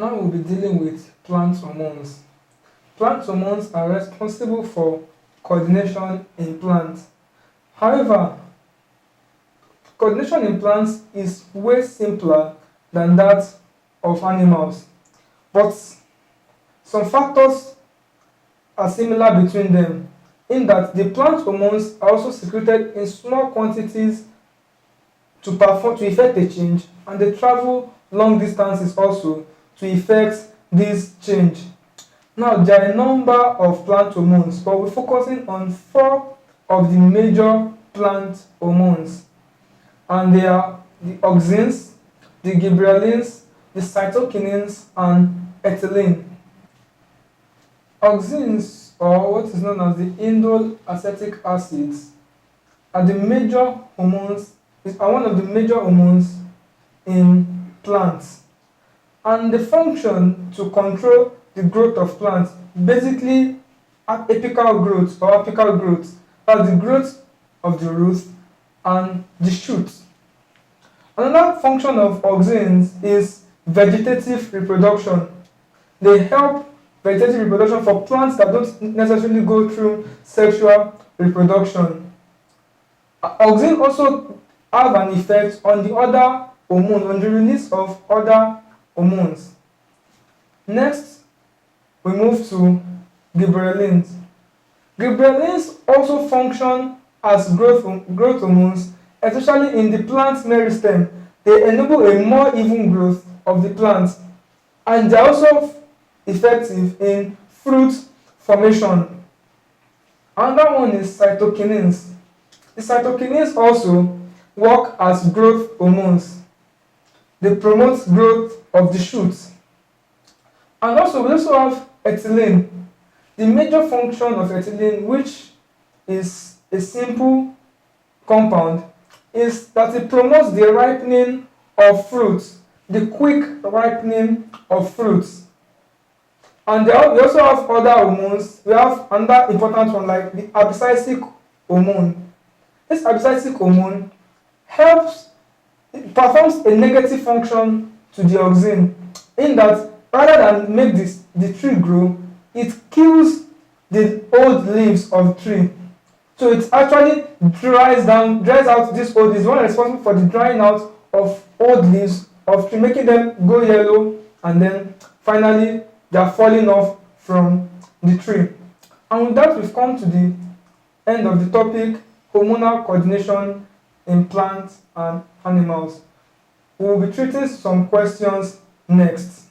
Now we'll be dealing with plant hormones. Plant hormones are responsible for coordination in plants. However, coordination in plants is way simpler than that of animals, but some factors are similar between them in that the plant hormones are also secreted in small quantities to effect a change, and they travel long distances also to effect this change. Now there are a number of plant hormones, but we're focusing on four of the major plant hormones, and they are the auxins, the gibberellins, the cytokinins, and ethylene. Auxins, or what is known as the indole acetic acids, are the major hormones are one of the major hormones in plants, and they function to control the growth of plants, basically apical growth or apical growth, that's the growth of the roots and the shoots. Another function of auxins is vegetative reproduction. They help vegetative reproduction for plants that don't necessarily go through sexual reproduction. Auxins also have an effect on the other hormone, on the release of other hormones. Next, we move to gibberellins. Gibberellins also function as growth hormones, especially in the plant meristem. They enable a more even growth of the plant, and they are also effective in fruit formation. Another one is cytokinins. The cytokinins also work as growth hormones. They promote growth of the shoots. And also we also have ethylene. The major function of ethylene, which is a simple compound, is that it promotes the ripening of fruits, the quick ripening of fruits. And we also have other hormones. We have another important one like the abscisic hormone. This abscisic hormone performs a negative function to the auxin, in that rather than make the tree grow, it kills the old leaves of the tree. So it actually dries out these old leaves. One responsible for the drying out of old leaves of tree, making them go yellow, and then finally they are falling off from the tree. And with that, we've come to the end of the topic, hormonal coordination in plants and animals. We will be treating some questions next.